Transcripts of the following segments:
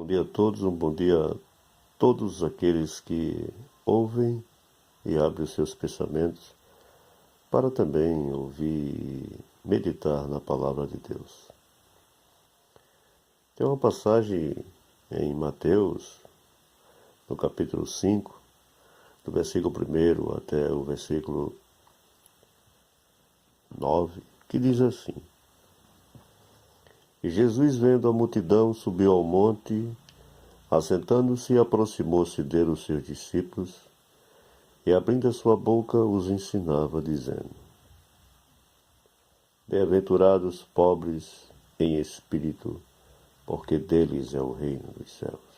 dia a todos, um bom dia a todos aqueles que ouvem e abrem os seus pensamentos para também ouvir e meditar na palavra de Deus. Tem uma passagem em Mateus, no capítulo 5, do versículo 1 até o versículo 9, que diz assim: E Jesus, vendo a multidão, subiu ao monte, assentando-se, aproximou-se dele os seus discípulos, e abrindo a sua boca os ensinava, dizendo: Bem-aventurados pobres em espírito, porque deles é o reino dos céus.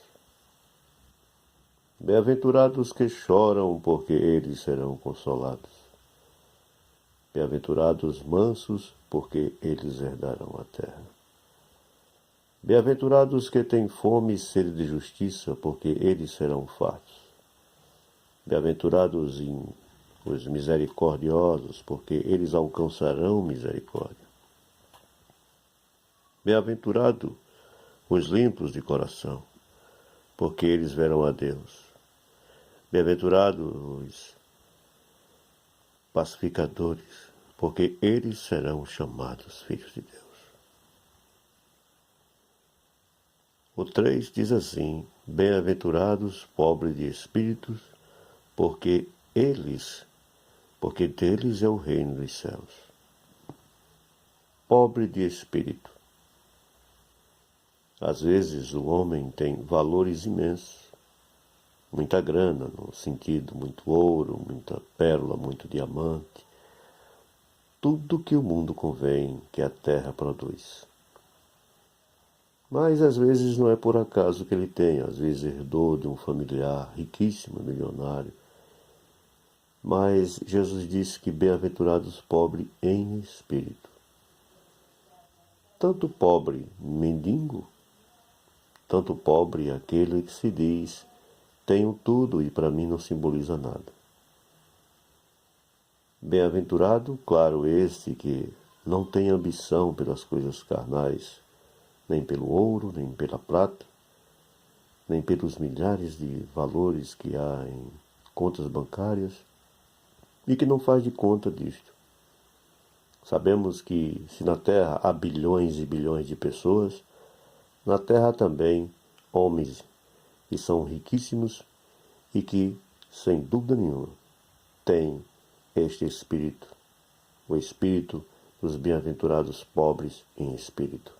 Bem-aventurados que choram, porque eles serão consolados. Bem-aventurados mansos, porque eles herdarão a terra. Bem-aventurados que têm fome e sede de justiça, porque eles serão fartos. Bem-aventurados os misericordiosos, porque eles alcançarão misericórdia. Bem-aventurados os limpos de coração, porque eles verão a Deus. Bem-aventurados os pacificadores, porque eles serão chamados filhos de Deus. O 3 diz assim: Bem-aventurados pobres de espíritos, porque deles é o reino dos céus. Pobre de espírito. Às vezes o homem tem valores imensos, muita grana, no sentido muito ouro, muita pérola, muito diamante, tudo que o mundo convém que a terra produz. Mas às vezes não é por acaso que ele tem, às vezes herdou de um familiar riquíssimo, milionário. Mas Jesus disse que bem-aventurados pobres em espírito. Tanto pobre mendigo, tanto pobre aquele que se diz: tenho tudo e para mim não simboliza nada. Bem-aventurado, claro, este que não tem ambição pelas coisas carnais, nem pelo ouro, nem pela prata, nem pelos milhares de valores que há em contas bancárias, e que não faz de conta disto. Sabemos que se na Terra há bilhões e bilhões de pessoas, na Terra há também homens que são riquíssimos e que, sem dúvida nenhuma, têm este espírito, o espírito dos bem-aventurados pobres em espírito.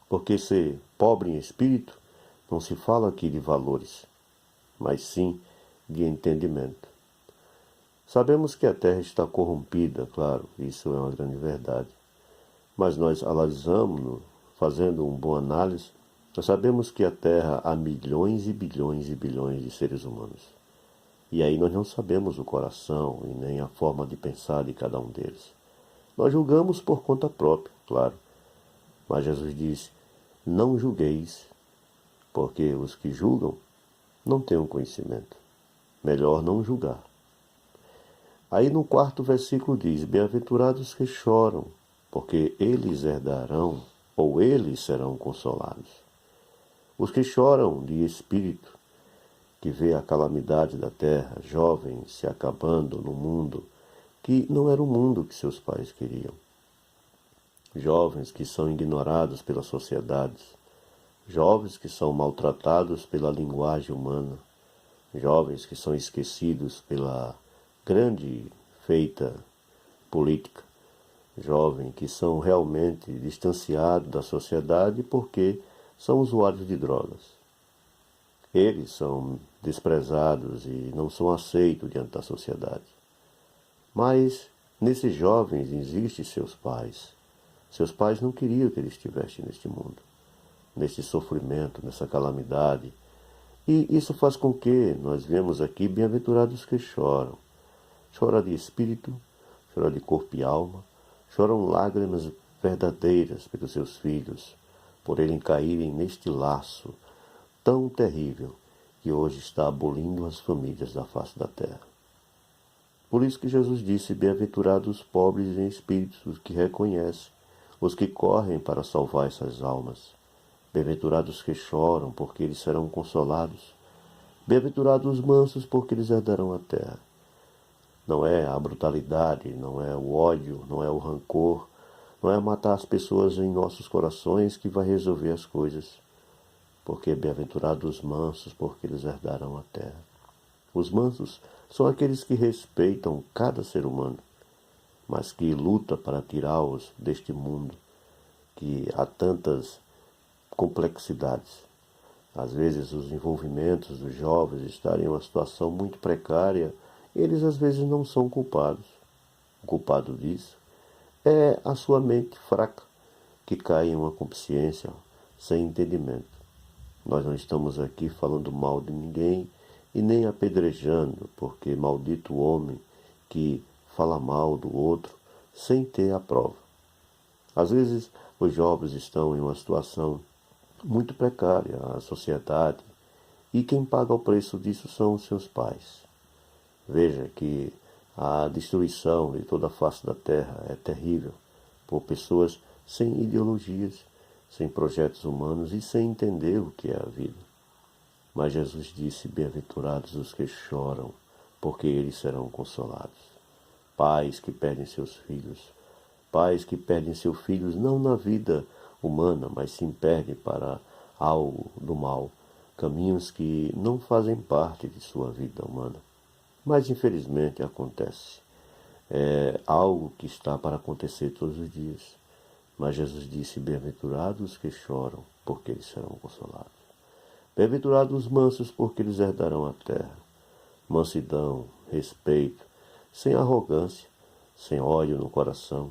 Porque ser pobre em espírito não se fala aqui de valores, mas sim de entendimento. Sabemos que a terra está corrompida, claro, isso é uma grande verdade. Mas nós analisamos, fazendo uma boa análise, nós sabemos que a terra há milhões e bilhões e bilhões de seres humanos. E aí nós não sabemos o coração e nem a forma de pensar de cada um deles. Nós julgamos por conta própria, claro. Mas Jesus disse: não julgueis, porque os que julgam não têm o conhecimento. Melhor não julgar. Aí no 4º versículo diz: Bem-aventurados que choram, porque eles herdarão, ou eles serão consolados. Os que choram de espírito, que vê a calamidade da terra, jovens se acabando no mundo, que não era o mundo que seus pais queriam. Jovens que são ignorados pela sociedade, jovens que são maltratados pela linguagem humana, jovens que são esquecidos pela grande feita política, jovens que são realmente distanciados da sociedade porque são usuários de drogas. Eles são desprezados e não são aceitos diante da sociedade. Mas nesses jovens existem seus pais. Seus pais não queriam que eles estivessem neste mundo, nesse sofrimento, nessa calamidade. E isso faz com que nós vemos aqui bem-aventurados que choram. Chora de espírito, chora de corpo e alma, choram lágrimas verdadeiras pelos seus filhos, por eles caírem neste laço tão terrível que hoje está abolindo as famílias da face da terra. Por isso que Jesus disse: bem-aventurados os pobres em espírito, os que reconhecem, os que correm para salvar essas almas. Bem-aventurados que choram, porque eles serão consolados. Bem-aventurados os mansos, porque eles herdarão a terra. Não é a brutalidade, não é o ódio, não é o rancor, não é matar as pessoas em nossos corações que vai resolver as coisas. Porque bem-aventurados os mansos, porque eles herdarão a terra. Os mansos são aqueles que respeitam cada ser humano, mas que luta para tirá-los deste mundo, que há tantas complexidades. Às vezes os envolvimentos dos jovens estarem em uma situação muito precária, eles às vezes não são culpados. O culpado disso é a sua mente fraca, que cai em uma consciência sem entendimento. Nós não estamos aqui falando mal de ninguém e nem apedrejando, porque maldito o homem que fala mal do outro sem ter a prova. Às vezes os jovens estão em uma situação muito precária, a sociedade, e quem paga o preço disso são os seus pais. Veja que a destruição de toda a face da terra é terrível por pessoas sem ideologias, sem projetos humanos e sem entender o que é a vida. Mas Jesus disse: bem-aventurados os que choram, porque eles serão consolados. Pais que perdem seus filhos, pais que perdem seus filhos não na vida humana, mas sim perdem para algo do mal, caminhos que não fazem parte de sua vida humana. Mas infelizmente acontece. É algo que está para acontecer todos os dias. Mas Jesus disse: bem-aventurados os que choram, porque eles serão consolados. Bem-aventurados os mansos, porque eles herdarão a terra. Mansidão, respeito, sem arrogância, sem ódio no coração,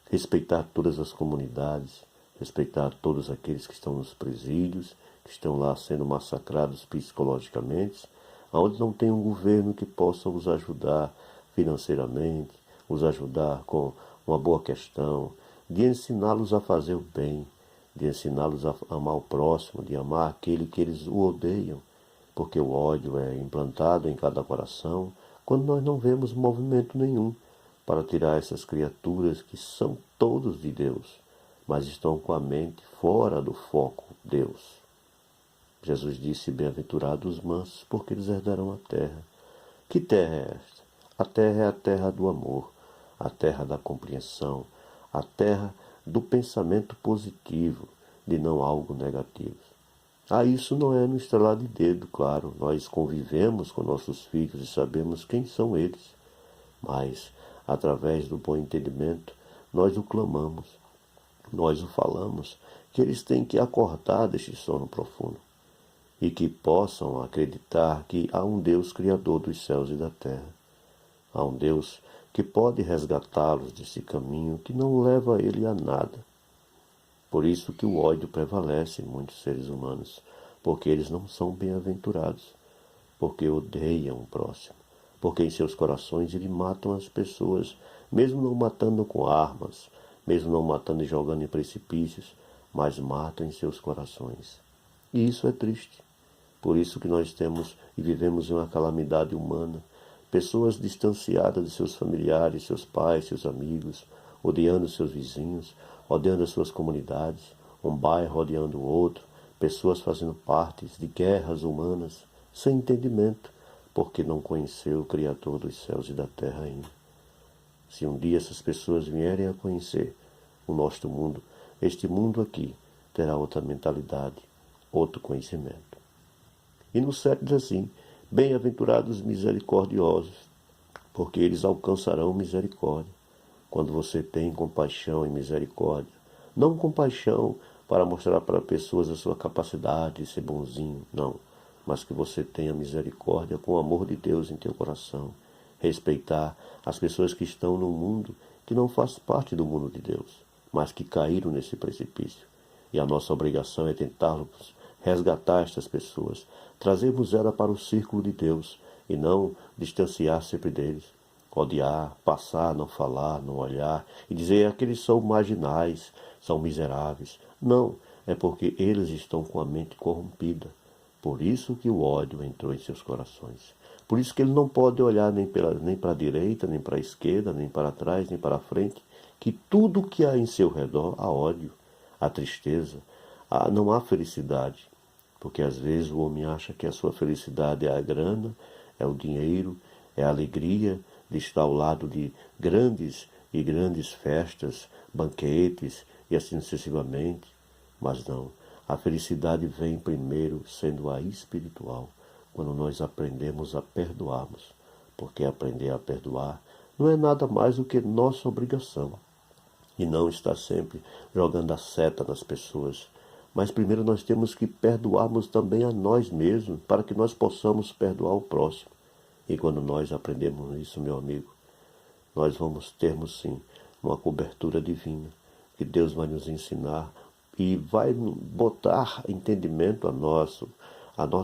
respeitar todas as comunidades, respeitar todos aqueles que estão nos presídios, que estão lá sendo massacrados psicologicamente, onde não tem um governo que possa os ajudar financeiramente, os ajudar com uma boa questão, de ensiná-los a fazer o bem, de ensiná-los a amar o próximo, de amar aquele que eles o odeiam, porque o ódio é implantado em cada coração quando nós não vemos movimento nenhum para tirar essas criaturas que são todos de Deus, mas estão com a mente fora do foco Deus. Jesus disse: bem-aventurados os mansos, porque eles herdarão a terra. Que terra é esta? A terra é a terra do amor, a terra da compreensão, a terra do pensamento positivo, de não algo negativo. Isso não é no estralar de dedo, claro. Nós convivemos com nossos filhos e sabemos quem são eles. Mas, através do bom entendimento, nós o clamamos, nós o falamos, que eles têm que acordar deste sono profundo e que possam acreditar que há um Deus criador dos céus e da terra. Há um Deus que pode resgatá-los desse caminho que não leva ele a nada. Por isso que o ódio prevalece em muitos seres humanos, porque eles não são bem-aventurados, porque odeiam o próximo, porque em seus corações eles matam as pessoas, mesmo não matando com armas, mesmo não matando e jogando em precipícios, mas matam em seus corações. E isso é triste. Por isso que nós temos e vivemos em uma calamidade humana, pessoas distanciadas de seus familiares, seus pais, seus amigos, odiando seus vizinhos, odiando as suas comunidades, um bairro odiando o outro, pessoas fazendo parte de guerras humanas, sem entendimento, porque não conheceu o Criador dos céus e da terra ainda. Se um dia essas pessoas vierem a conhecer o nosso mundo, este mundo aqui terá outra mentalidade, outro conhecimento. E no 7 diz assim: bem-aventurados os misericordiosos, porque eles alcançarão misericórdia. Quando você tem compaixão e misericórdia, não compaixão para mostrar para pessoas a sua capacidade de ser bonzinho, não, mas que você tenha misericórdia com o amor de Deus em teu coração, respeitar as pessoas que estão no mundo que não faz parte do mundo de Deus, mas que caíram nesse precipício. E a nossa obrigação é tentarmos resgatar estas pessoas, trazermos elas para o círculo de Deus e não distanciar sempre deles. Odiar, passar, não falar, não olhar e dizer: aqueles são marginais, são miseráveis. Não, é porque eles estão com a mente corrompida. Por isso que o ódio entrou em seus corações. Por isso que ele não pode olhar nem para a direita, nem para a esquerda, nem para trás, nem para a frente, que tudo que há em seu redor há ódio, há tristeza, Não há felicidade, porque às vezes o homem acha que a sua felicidade é a grana, é o dinheiro, é a alegria de estar ao lado de grandes festas, banquetes e assim sucessivamente. Mas não, a felicidade vem primeiro sendo a espiritual, quando nós aprendemos a perdoarmos, porque aprender a perdoar não é nada mais do que nossa obrigação. E não estar sempre jogando a seta nas pessoas. Mas primeiro nós temos que perdoarmos também a nós mesmos, para que nós possamos perdoar o próximo. E quando nós aprendemos isso, meu amigo, nós vamos termos sim uma cobertura divina, que Deus vai nos ensinar e vai botar entendimento a nós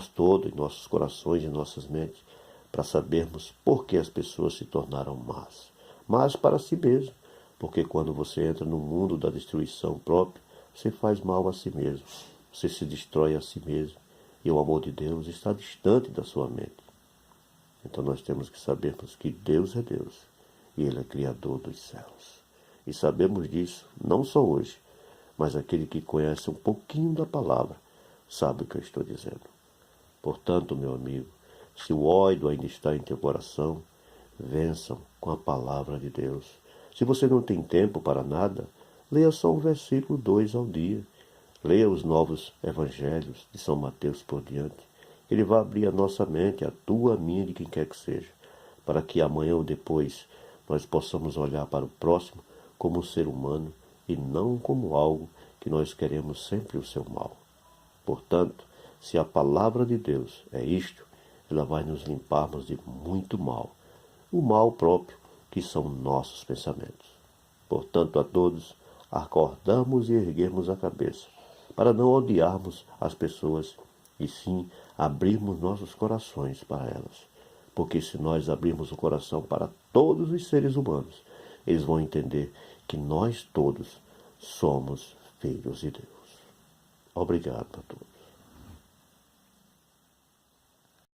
todos, em nossos corações e nossas mentes, para sabermos por que as pessoas se tornaram más. Mas para si mesmo, porque quando você entra no mundo da destruição própria, você faz mal a si mesmo, você se destrói a si mesmo, e o amor de Deus está distante da sua mente. Então nós temos que sabermos que Deus é Deus, e Ele é Criador dos céus. E sabemos disso, não só hoje, mas aquele que conhece um pouquinho da palavra, sabe o que eu estou dizendo. Portanto, meu amigo, se o ódio ainda está em teu coração, vençam com a palavra de Deus. Se você não tem tempo para nada, leia só um versículo 2 ao dia. Leia os novos evangelhos de São Mateus por diante. Ele vai abrir a nossa mente, a tua, a minha, de quem quer que seja, para que amanhã ou depois nós possamos olhar para o próximo como um ser humano e não como algo que nós queremos sempre o seu mal. Portanto, se a palavra de Deus é isto, ela vai nos limparmos de muito mal. O mal próprio, que são nossos pensamentos. Portanto, a todos, acordamos e erguemos a cabeça, para não odiarmos as pessoas, e sim abrirmos nossos corações para elas. Porque se nós abrirmos o coração para todos os seres humanos, eles vão entender que nós todos somos filhos de Deus. Obrigado a todos.